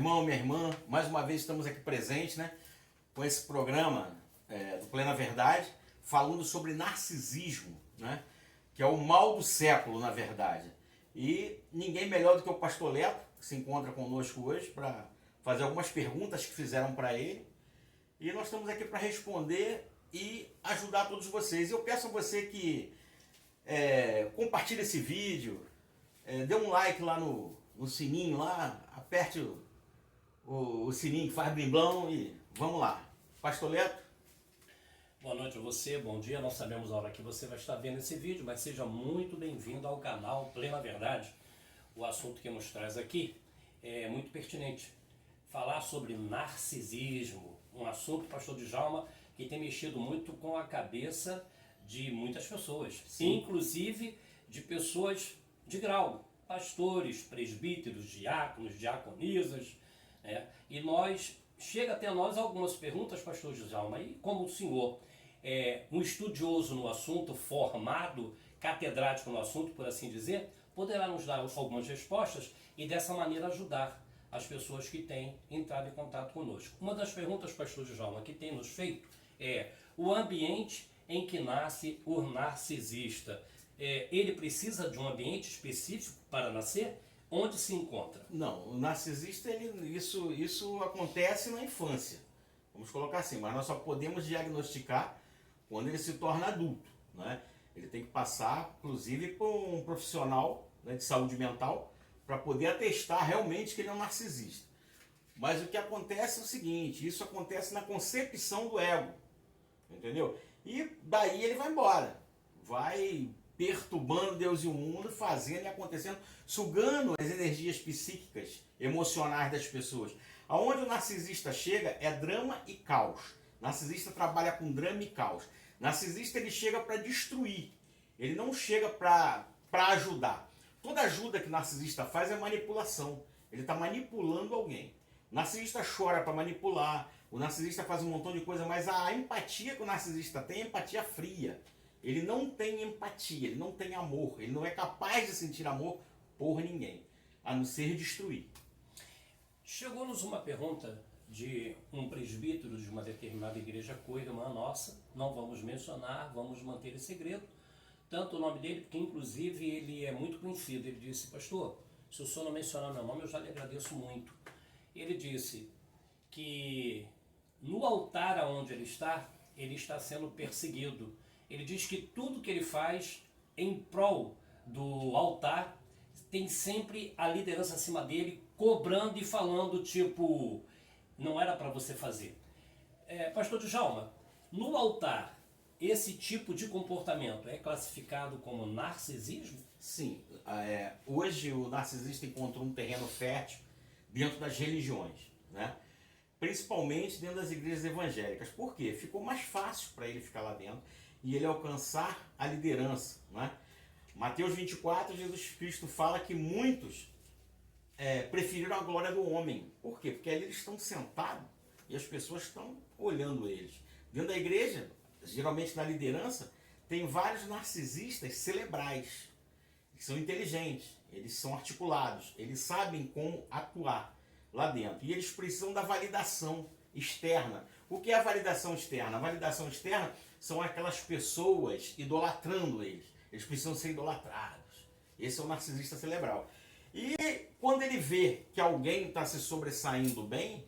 irmão, minha irmã, mais uma vez estamos aqui presentes, né, com esse programa do Plena Verdade, falando sobre narcisismo, né, que é o mal do século, na verdade. E ninguém melhor do que o pastor Leto, que se encontra conosco hoje, para fazer algumas perguntas que fizeram para ele. E nós estamos aqui para responder e ajudar todos vocês. Eu peço a você que compartilhe esse vídeo, dê um like lá no sininho, lá, aperte o sininho que faz blimblão e vamos lá. Pastor Leto. Boa noite a você, bom dia. Não sabemos a hora que você vai estar vendo esse vídeo, mas seja muito bem-vindo ao canal Plena Verdade. O assunto que nos traz aqui é muito pertinente. Falar sobre narcisismo, um assunto, pastor Djalma, que tem mexido muito com a cabeça de muitas pessoas, sim, inclusive de pessoas de grau, pastores, presbíteros, diáconos, diaconisas, né? E chega até nós algumas perguntas, pastor Djalma, e como o senhor é um estudioso no assunto, formado, catedrático no assunto, por assim dizer, poderá nos dar algumas respostas e dessa maneira ajudar as pessoas que têm entrado em contato conosco. Uma das perguntas, pastor Djalma, que tem nos feito é o ambiente em que nasce o narcisista. Ele precisa de um ambiente específico para nascer? Onde se encontra? Não, o narcisista, isso acontece na infância, vamos colocar assim, mas nós só podemos diagnosticar quando ele se torna adulto, né? Ele tem que passar, inclusive, por um profissional, né, de saúde mental para poder atestar realmente que ele é um narcisista. Mas o que acontece é o seguinte, isso acontece na concepção do ego, entendeu? E daí ele vai embora, vai perturbando Deus e o mundo, fazendo e acontecendo, sugando as energias psíquicas, emocionais das pessoas. Aonde o narcisista chega é drama e caos. Narcisista trabalha com drama e caos. Narcisista, ele chega para destruir, ele não chega para ajudar. Toda ajuda que o narcisista faz é manipulação, ele está manipulando alguém. O narcisista chora para manipular, o narcisista faz um montão de coisa, mas a empatia que o narcisista tem é empatia fria. Ele não tem empatia, ele não tem amor, ele não é capaz de sentir amor por ninguém, a não ser destruir. Chegou-nos uma pergunta de um presbítero de uma determinada igreja co-irmã nossa, não vamos mencionar, vamos manter em segredo, tanto o nome dele, porque inclusive ele é muito conhecido. Ele disse: pastor, se o senhor não mencionar meu nome, eu já lhe agradeço muito. Ele disse que no altar aonde ele está sendo perseguido. Ele diz que tudo que ele faz em prol do altar tem sempre a liderança acima dele, cobrando e falando, tipo, não era para você fazer. Pastor Djalma, no altar, esse tipo de comportamento é classificado como narcisismo? Sim, hoje o narcisista encontrou um terreno fértil dentro das religiões, né? Principalmente dentro das igrejas evangélicas. Por quê? Ficou mais fácil para ele ficar lá dentro e ele alcançar a liderança, né? Mateus 24, Jesus Cristo fala que muitos preferiram a glória do homem. Por quê? Porque ali eles estão sentados e as pessoas estão olhando eles. Dentro da igreja, geralmente na liderança, tem vários narcisistas cerebrais, que são inteligentes, eles são articulados, eles sabem como atuar lá dentro. E eles precisam da validação externa. O que é a validação externa? A validação externa são aquelas pessoas idolatrando eles. Eles precisam ser idolatrados. Esse é o narcisista cerebral. E quando ele vê que alguém está se sobressaindo bem,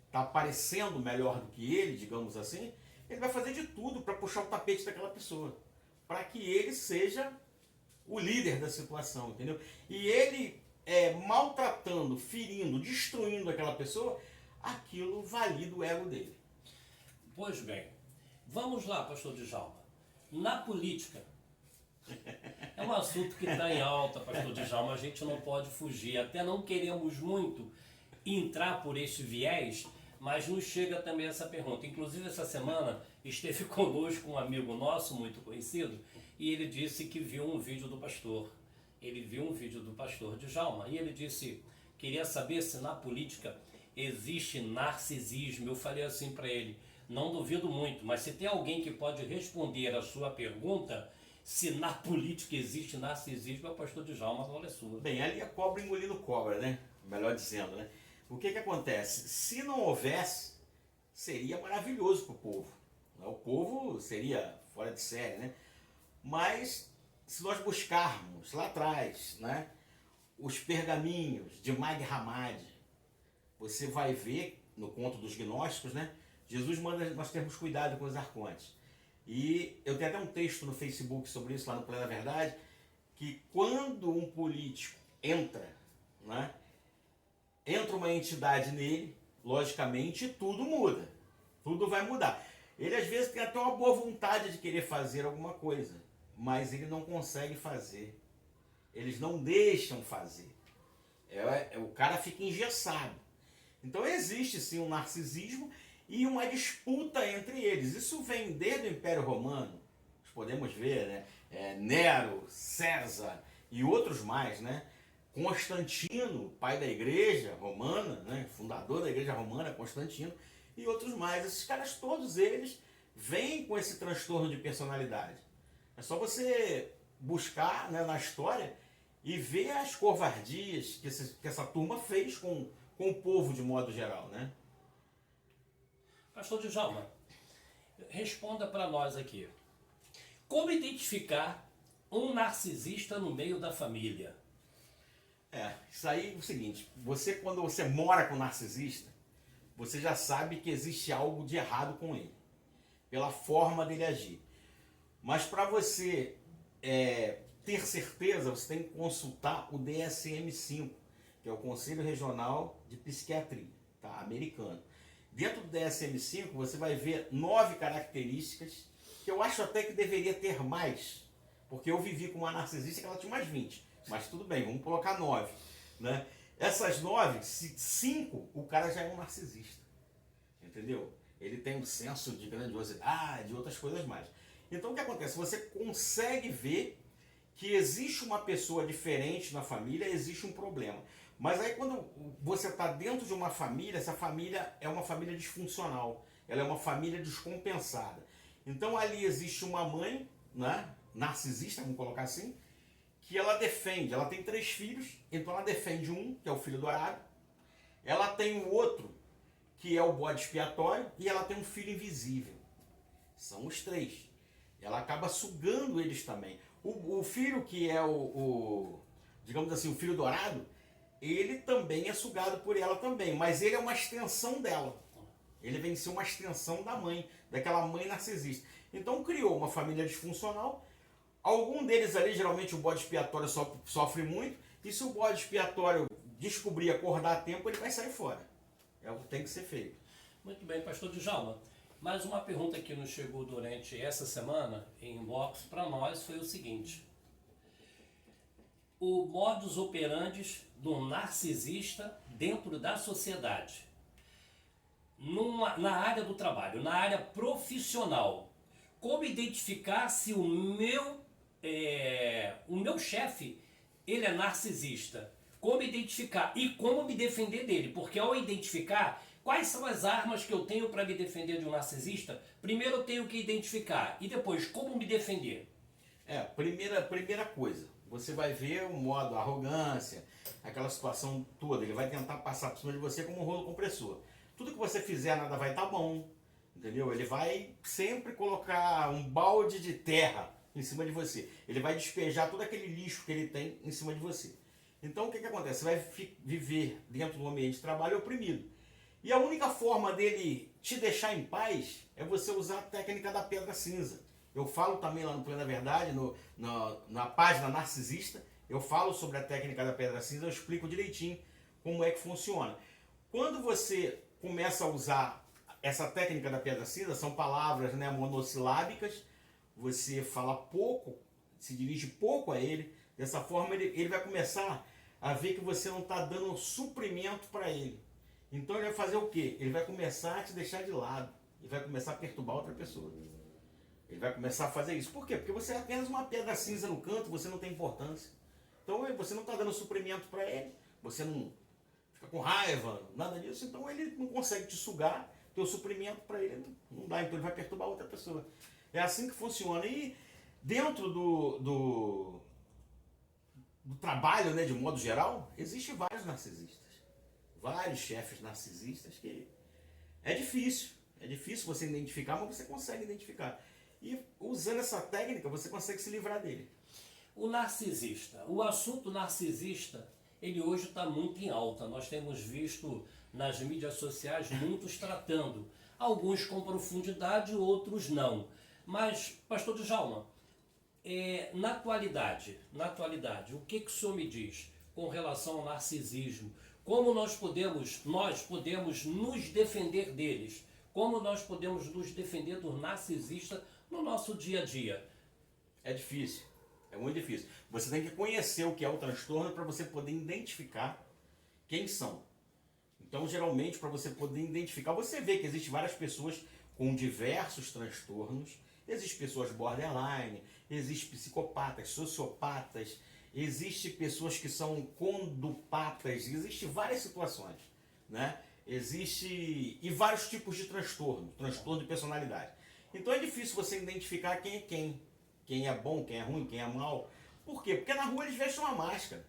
está aparecendo melhor do que ele, digamos assim, ele vai fazer de tudo para puxar o tapete daquela pessoa, para que ele seja o líder da situação, entendeu? E ele maltratando, ferindo, destruindo aquela pessoa, aquilo valida o ego dele. Pois bem, vamos lá, pastor Djalma. Na política, é um assunto que está em alta, pastor Djalma, a gente não pode fugir. Até não queremos muito entrar por este viés, mas nos chega também essa pergunta. Inclusive, essa semana esteve conosco um amigo nosso, muito conhecido, e ele disse que viu um vídeo do pastor. Ele viu um vídeo do pastor Djalma e ele disse, queria saber se na política existe narcisismo. Eu falei assim para ele, não duvido muito, mas se tem alguém que pode responder a sua pergunta, se na política existe narcisismo, é o pastor Djalma, a bola é sua. Bem, ali é cobra engolindo cobra, né? Melhor dizendo, né? O que acontece? Se não houvesse, seria maravilhoso para o povo. O povo seria fora de série, né? Mas se nós buscarmos lá atrás, né, os pergaminhos de Mag Hammadi, você vai ver no conto dos gnósticos, né? Jesus manda nós termos cuidado com os arcontes. E eu tenho até um texto no Facebook sobre isso, lá no Plena Verdade, que quando um político entra, né, entra uma entidade nele, logicamente tudo muda. Tudo vai mudar. Ele às vezes tem até uma boa vontade de querer fazer alguma coisa, mas ele não consegue fazer. Eles não deixam fazer. O cara fica engessado. Então existe sim um narcisismo e uma disputa entre eles. Isso vem desde o Império Romano. Nós podemos ver, né? Nero, César e outros mais, né? Constantino, pai da igreja romana, né? Fundador da igreja romana, Constantino, e outros mais. Esses caras, todos eles, vêm com esse transtorno de personalidade. É só você buscar, né, na história e ver as covardias que essa turma fez com o povo de modo geral, né? Pastor Djalma, responda para nós aqui. Como identificar um narcisista no meio da família? Isso aí é o seguinte, quando você mora com um narcisista, você já sabe que existe algo de errado com ele, pela forma dele agir. Mas para você ter certeza, você tem que consultar o DSM-5, que é o Conselho Regional de Psiquiatria, tá? Americano. Dentro do DSM-5 você vai ver 9 características, que eu acho até que deveria ter mais, porque eu vivi com uma narcisista que ela tinha umas 20, mas tudo bem, vamos colocar 9, né? Essas 9, 5, o cara já é um narcisista, entendeu? Ele tem um senso de grandiosidade e outras coisas mais. Então o que acontece? Você consegue ver que existe uma pessoa diferente na família, existe um problema. Mas aí quando você está dentro de uma família, essa família é uma família disfuncional, ela é uma família descompensada. Então ali existe uma mãe, né, narcisista, vamos colocar assim, que ela defende, ela tem 3 filhos, então ela defende um, que é o filho dourado, ela tem o outro, que é o bode expiatório, e ela tem um filho invisível. São os 3. Ela acaba sugando eles também. O filho que é digamos assim, o filho dourado, ele também é sugado por ela também, mas ele é uma extensão dela. Ele vem ser uma extensão da mãe, daquela mãe narcisista. Então criou uma família disfuncional. Algum deles ali, geralmente o bode expiatório sofre muito, e se o bode expiatório descobrir acordar a tempo, ele vai sair fora. É o que tem que ser feito. Muito bem, pastor Djalma. Mais uma pergunta que nos chegou durante essa semana, em inbox, para nós foi o seguinte. O modus operandi do narcisista dentro da sociedade. Na área do trabalho, na área profissional. Como identificar se o meu chefe, ele é narcisista? Como identificar e como me defender dele? Porque ao identificar, quais são as armas que eu tenho para me defender de um narcisista? Primeiro eu tenho que identificar e depois como me defender? Primeira coisa, você vai ver o modo arrogância, aquela situação toda, ele vai tentar passar por cima de você como um rolo compressor. Tudo que você fizer, nada vai estar bom, entendeu? Ele vai sempre colocar um balde de terra em cima de você. Ele vai despejar todo aquele lixo que ele tem em cima de você. Então o que acontece? Você vai viver dentro do ambiente de trabalho oprimido. E a única forma dele te deixar em paz é você usar a técnica da pedra cinza. Eu falo também lá no Plena Verdade, na página narcisista, eu falo sobre a técnica da pedra cinza, eu explico direitinho como é que funciona. Quando você começa a usar essa técnica da pedra cinza, são palavras, né, monossilábicas, você fala pouco, se dirige pouco a ele, dessa forma ele vai começar a ver que você não está dando suprimento para ele. Então ele vai fazer o quê? Ele vai começar a te deixar de lado, e vai começar a perturbar outra pessoa. Ele vai começar a fazer isso. Por quê? Porque você é apenas uma pedra cinza no canto, você não tem importância. Então você não está dando suprimento para ele, você não fica com raiva, nada disso, então ele não consegue te sugar, teu suprimento para ele não dá, então ele vai perturbar outra pessoa. É assim que funciona. E dentro do trabalho, né, de modo geral, existem vários narcisistas. vários chefes narcisistas que é difícil você identificar, mas você consegue identificar. E usando essa técnica, você consegue se livrar dele. O narcisista, o assunto narcisista, ele hoje está muito em alta. Nós temos visto nas mídias sociais muitos tratando, alguns com profundidade, outros não. Mas, pastor Djalma, na atualidade, o que o senhor me diz com relação ao narcisismo? Como nós podemos nos defender deles? Como nós podemos nos defender do narcisista no nosso dia a dia? É difícil, é muito difícil. Você tem que conhecer o que é o transtorno para você poder identificar quem são. Então, geralmente, para você poder identificar, você vê que existem várias pessoas com diversos transtornos. Existem pessoas borderline, existem psicopatas, sociopatas, existem pessoas que são condupatas, existem várias situações, né? E vários tipos de transtorno de personalidade. Então é difícil você identificar quem é quem é bom, quem é ruim, quem é mal. Por quê? Porque na rua eles vestem uma máscara.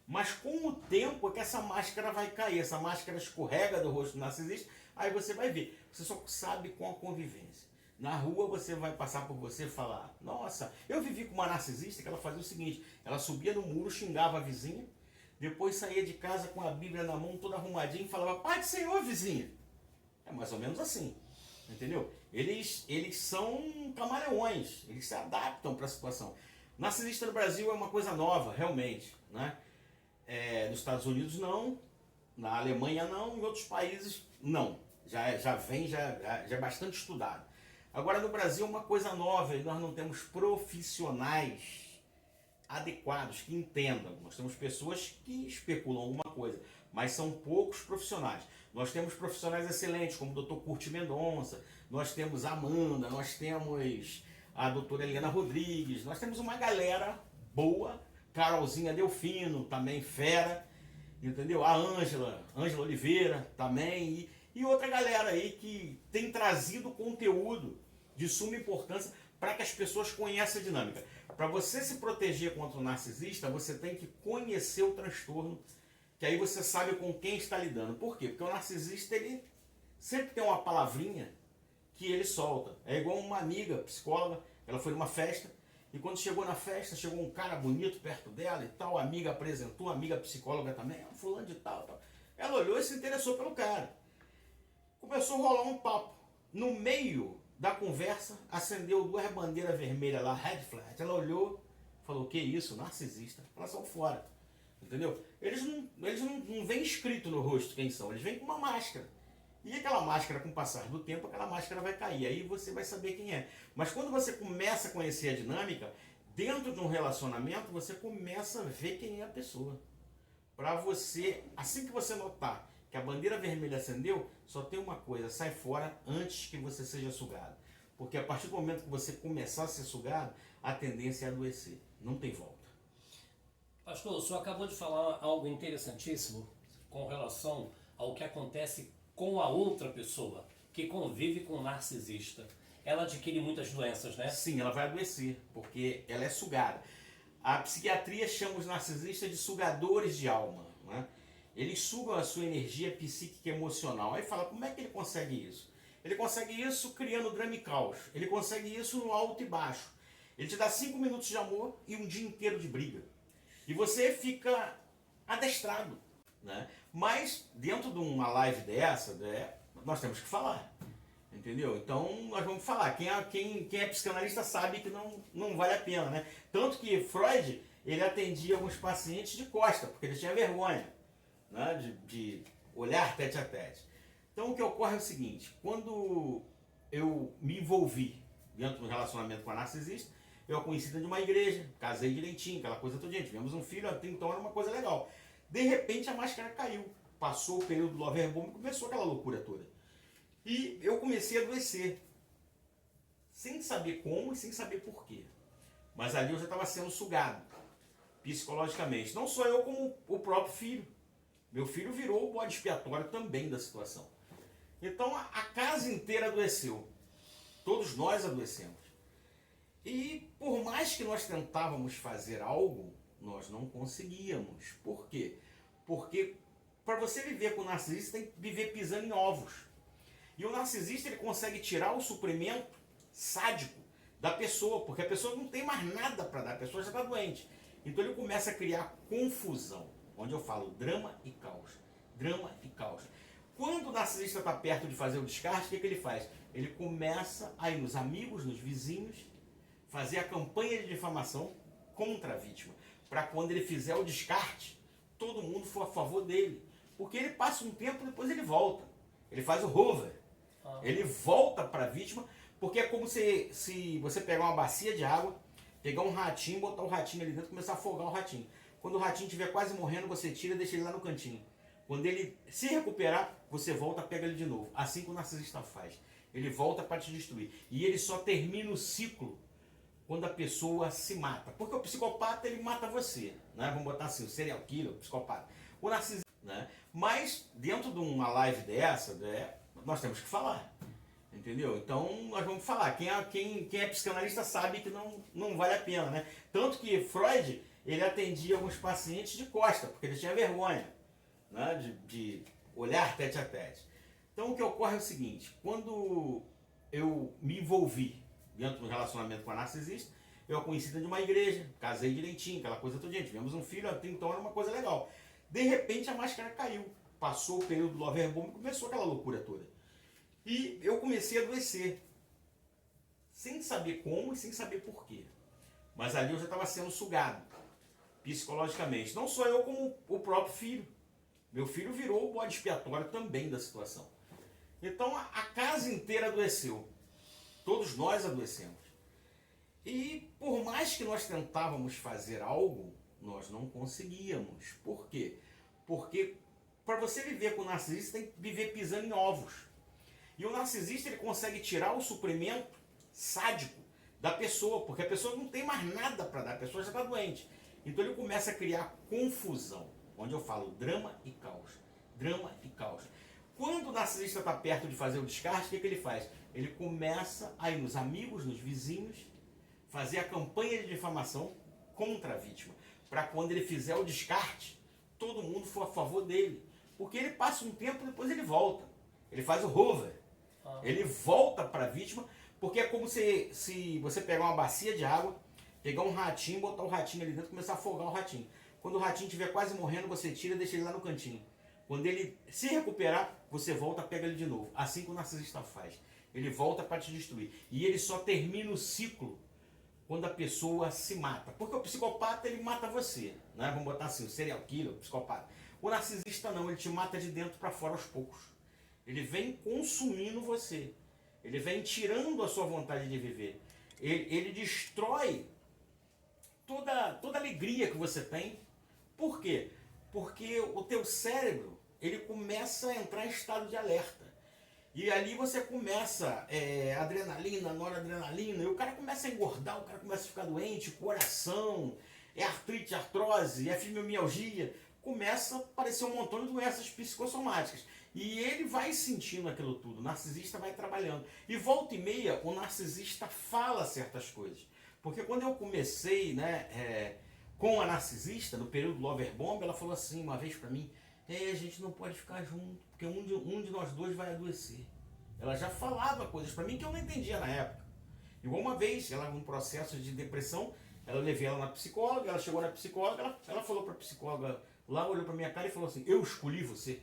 Mas com o tempo é que essa máscara vai cair, essa máscara escorrega do rosto do narcisista, aí você vai ver. Você só sabe com a convivência. Na rua você vai passar por você e falar, nossa, eu vivi com uma narcisista que ela fazia o seguinte, ela subia no muro, xingava a vizinha, depois saía de casa com a Bíblia na mão, toda arrumadinha, e falava, Pai do Senhor, vizinha. É mais ou menos assim, entendeu? Eles são camaleões, eles se adaptam para a situação. Narcisista no Brasil é uma coisa nova, realmente, né? Nos Estados Unidos não, na Alemanha não, em outros países não. Já é bastante estudado. Agora no Brasil é uma coisa nova e nós não temos profissionais adequados que entendam. Nós temos pessoas que especulam alguma coisa, mas são poucos profissionais. Nós temos profissionais excelentes como o Dr. Curti Mendonça, nós temos a Amanda, nós temos a doutora Helena Rodrigues, nós temos uma galera boa, Carolzinha Delfino, também fera, entendeu? A Ângela Oliveira também, e outra galera aí que tem trazido conteúdo de suma importância para que as pessoas conheçam a dinâmica. Para você se proteger contra o narcisista, você tem que conhecer o transtorno, que aí você sabe com quem está lidando. Por quê? Porque o narcisista, ele sempre tem uma palavrinha que ele solta. É igual uma amiga psicóloga, ela foi numa festa, e quando chegou na festa, chegou um cara bonito perto dela e tal, a amiga apresentou, a amiga psicóloga também, fulano de tal. Ela olhou e se interessou pelo cara. Começou a rolar um papo. No meio da conversa, acendeu 2 bandeiras vermelhas lá, red flag. Ela olhou, falou, que isso, narcisista. Elas são fora, entendeu? Eles não vêm escrito no rosto quem são, eles vêm com uma máscara. E aquela máscara, com o passar do tempo, aquela máscara vai cair, aí você vai saber quem é. Mas quando você começa a conhecer a dinâmica, dentro de um relacionamento, você começa a ver quem é a pessoa. Para você, assim que você notar que a bandeira vermelha acendeu, só tem uma coisa, sai fora antes que você seja sugado. Porque a partir do momento que você começar a ser sugado, a tendência é adoecer, não tem volta. Pastor, o senhor acabou de falar algo interessantíssimo com relação ao que acontece com a outra pessoa que convive com o narcisista. Ela adquire muitas doenças, né? Sim, ela vai adoecer, porque ela é sugada. A psiquiatria chama os narcisistas de sugadores de alma, né? Eles sugam a sua energia psíquica e emocional. Aí fala, como é que ele consegue isso? Ele consegue isso criando drama e caos. Ele consegue isso no alto e baixo. Ele te dá 5 minutos de amor e um dia inteiro de briga. E você fica adestrado, né? Mas dentro de uma live dessa, né, nós temos que falar, entendeu? Então nós vamos falar. Quem é psicanalista sabe que não vale a pena, né? Tanto que Freud, ele atendia alguns pacientes de costa, porque ele tinha vergonha, né, de olhar tete a tete. Então o que ocorre é o seguinte, quando eu me envolvi dentro do relacionamento com a narcisista, eu a conheci dentro de uma igreja, casei direitinho, aquela coisa toda, gente, tivemos um filho, até então era uma coisa legal. De repente a máscara caiu, passou o período do Lover Bomb e começou aquela loucura toda. E eu comecei a adoecer, sem saber como e sem saber porquê. Mas ali eu já estava sendo sugado, psicologicamente. Não só eu, como o próprio filho. Meu filho virou o bode expiatório também da situação. Então a casa inteira adoeceu. Todos nós adoecemos. E por mais que nós tentávamos fazer algo, nós não conseguíamos. Por quê? Porque para você viver com o narcisista, tem que viver pisando em ovos. E o narcisista ele consegue tirar o suprimento sádico da pessoa, porque a pessoa não tem mais nada para dar, a pessoa já está doente. Então ele começa a criar confusão, onde eu falo drama e caos. Drama e caos. Quando o narcisista está perto de fazer o descarte, o que ele faz? Ele começa a ir nos amigos, nos vizinhos, fazer a campanha de difamação contra a vítima, para quando ele fizer o descarte, todo mundo for a favor dele. Porque ele passa um tempo, depois ele volta. Ele faz o hover. Ele volta para a vítima, porque é como se você pegar uma bacia de água, pegar um ratinho, botar o ratinho ali dentro e começar a afogar o ratinho. Quando o ratinho estiver quase morrendo, você tira e deixa ele lá no cantinho. Quando ele se recuperar, você volta, pega ele de novo. Assim que o narcisista faz. Ele volta para te destruir. E ele só termina o ciclo quando a pessoa se mata. Porque o psicopata, ele mata você. Né? Vamos botar assim, o serial killer, o psicopata. O narcisista, né? Mas, dentro de uma live dessa, né, nós temos que falar. Entendeu? Então, nós vamos falar. Quem é psicanalista sabe que não vale a pena, né? Tanto que Freud, ele atendia alguns pacientes de costa, porque ele tinha vergonha, né, de olhar tete a tete. Então, o que ocorre é o seguinte: quando eu me envolvi dentro do relacionamento com a narcisista, eu a conheci dentro de uma igreja, casei direitinho, aquela coisa toda, gente, tivemos um filho, então era uma coisa legal. De repente, a máscara caiu. Passou o período do Loverbomb e começou aquela loucura toda. E eu comecei a adoecer, sem saber como e sem saber porquê. Mas ali eu já estava sendo sugado, psicologicamente. Não só eu, como o próprio filho. Meu filho virou o bode expiatório também da situação. Então a casa inteira adoeceu. Todos nós adoecemos. E por mais que nós tentávamos fazer algo, nós não conseguíamos. Por quê? Porque para você viver com o narcisista, tem que viver pisando em ovos. E o narcisista ele consegue tirar o suprimento sádico da pessoa, porque a pessoa não tem mais nada para dar, a pessoa já está doente. Então ele começa a criar confusão, onde eu falo drama e caos. Drama e caos. Quando o narcisista está perto de fazer o descarte, o que ele faz? Ele começa a ir nos amigos, nos vizinhos, fazer a campanha de difamação contra a vítima, para quando ele fizer o descarte, todo mundo for a favor dele. Porque ele passa um tempo, depois ele volta. Ele faz o hover. Ele volta para a vítima, porque é como se você pegar uma bacia de água, pegar um ratinho, botar o ratinho ali dentro e começar a afogar o ratinho. Quando o ratinho estiver quase morrendo, você tira e deixa ele lá no cantinho. Quando ele se recuperar, você volta, pega ele de novo. Assim que o narcisista faz. Ele volta para te destruir. E ele só termina o ciclo quando a pessoa se mata. Porque o psicopata, ele mata você. Né? Vamos botar assim, o serial killer, o psicopata. O narcisista não, ele te mata de dentro para fora aos poucos. Ele vem consumindo você. Ele vem tirando a sua vontade de viver. Ele destrói toda a alegria que você tem. Por quê? Porque o teu cérebro, ele começa a entrar em estado de alerta. E ali você começa, adrenalina, noradrenalina, e o cara começa a engordar, o cara começa a ficar doente, coração, artrite, artrose, fibromialgia, começa a aparecer um montão de doenças psicossomáticas. E ele vai sentindo aquilo tudo, o narcisista vai trabalhando. E volta e meia, o narcisista fala certas coisas. Porque quando eu comecei, né, com a narcisista, no período do Loverbomb, ela falou assim uma vez pra mim: a gente não pode ficar junto, porque um de nós dois vai adoecer. Ela já falava coisas pra mim que eu não entendia na época. Igual uma vez, ela num processo de depressão, eu levei ela na psicóloga, ela chegou na psicóloga, ela falou pra psicóloga lá, olhou pra minha cara e falou assim: eu escolhi você.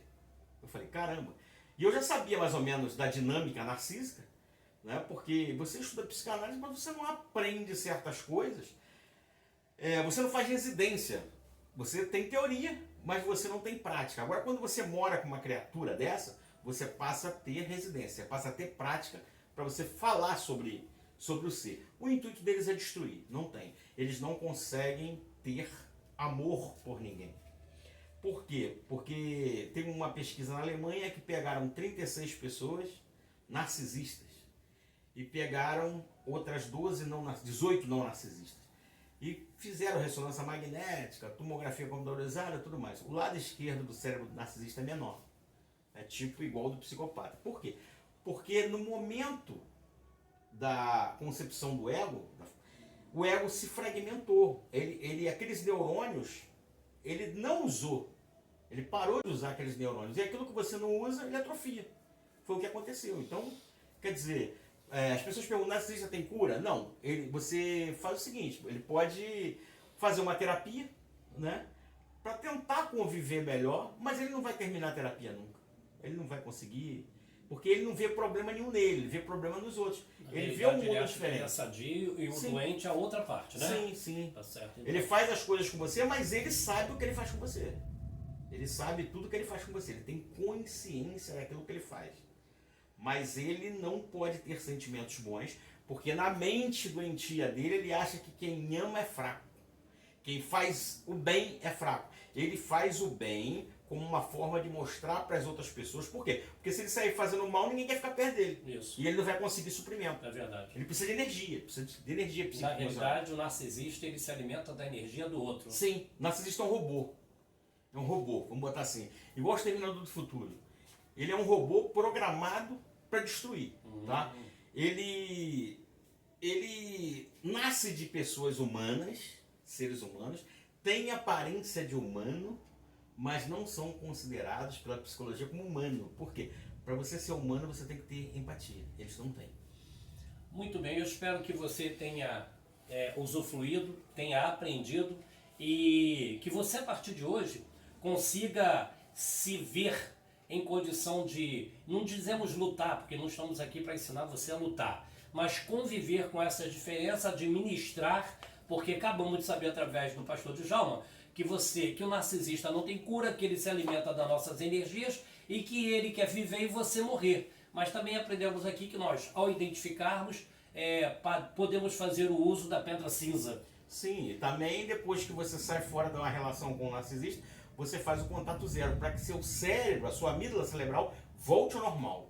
Eu falei, caramba. E eu já sabia mais ou menos da dinâmica narcísica, né? Porque você estuda psicanálise, mas você não aprende certas coisas. Você não faz residência. Você tem teoria, mas você não tem prática. Agora, quando você mora com uma criatura dessa, você passa a ter residência, passa a ter prática para você falar sobre o ser. O intuito deles é destruir, não tem. Eles não conseguem ter amor por ninguém. Por quê? Porque tem uma pesquisa na Alemanha que pegaram 36 pessoas narcisistas e pegaram outras 18 não narcisistas. E fizeram ressonância magnética, tomografia computadorizada, tudo mais. O lado esquerdo do cérebro do narcisista é menor. É tipo igual do psicopata. Por quê? Porque no momento da concepção do ego, o ego se fragmentou. Aqueles neurônios, ele não usou Ele parou de usar aqueles neurônios. E aquilo que você não usa, ele atrofia. Foi o que aconteceu. Então, quer dizer, as pessoas perguntam, narcisista tem cura? Não. Você faz o seguinte, ele pode fazer uma terapia, né? Para tentar conviver melhor, mas ele não vai terminar a terapia nunca. Ele não vai conseguir, porque ele não vê problema nenhum nele, ele vê problema nos outros. Ele vê um mundo diferente. É sadio e o Sim. doente é a outra parte, né? Sim, sim. Tá certo. Então. Ele faz as coisas com você, mas ele sabe o que ele faz com você. Ele sabe tudo que ele faz com você. Ele tem consciência daquilo que ele faz. Mas ele não pode ter sentimentos bons, porque na mente doentia dele, ele acha que quem ama é fraco. Quem faz o bem é fraco. Ele faz o bem como uma forma de mostrar para as outras pessoas. Por quê? Porque se ele sair fazendo mal, ninguém quer ficar perto dele. Isso. E ele não vai conseguir suprimento. É verdade. Ele precisa de energia, precisa de energia Na psicológica. realidade, o narcisista ele se alimenta da energia do outro. Sim, o narcisista é um robô. É um robô, vamos botar assim. Igual o Exterminador do Futuro. Ele é um robô programado para destruir. Tá? Ele nasce de pessoas humanas, seres humanos, tem aparência de humano, mas não são considerados pela psicologia como humano. Por quê? Para você ser humano, você tem que ter empatia. Eles não têm. Muito bem, eu espero que você tenha usufruído, tenha aprendido e que você, a partir de hoje, consiga se ver em condição de, não dizemos lutar, porque não estamos aqui para ensinar você a lutar, mas conviver com essa diferença, administrar, porque acabamos de saber através do pastor Djalma que o narcisista não tem cura, que ele se alimenta das nossas energias e que ele quer viver e você morrer. Mas também aprendemos aqui que nós, ao identificarmos, podemos fazer o uso da pedra cinza. Sim, e também depois que você sai fora de uma relação com o narcisista, você faz o contato zero, para que seu cérebro, a sua amígdala cerebral, volte ao normal.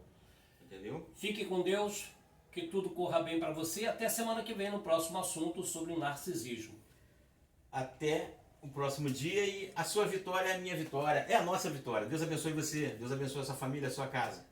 Entendeu? Fique com Deus, que tudo corra bem para você. Até semana que vem no próximo assunto sobre o narcisismo. Até o próximo dia, e a sua vitória é a minha vitória, é a nossa vitória. Deus abençoe você, Deus abençoe a sua família, a sua casa.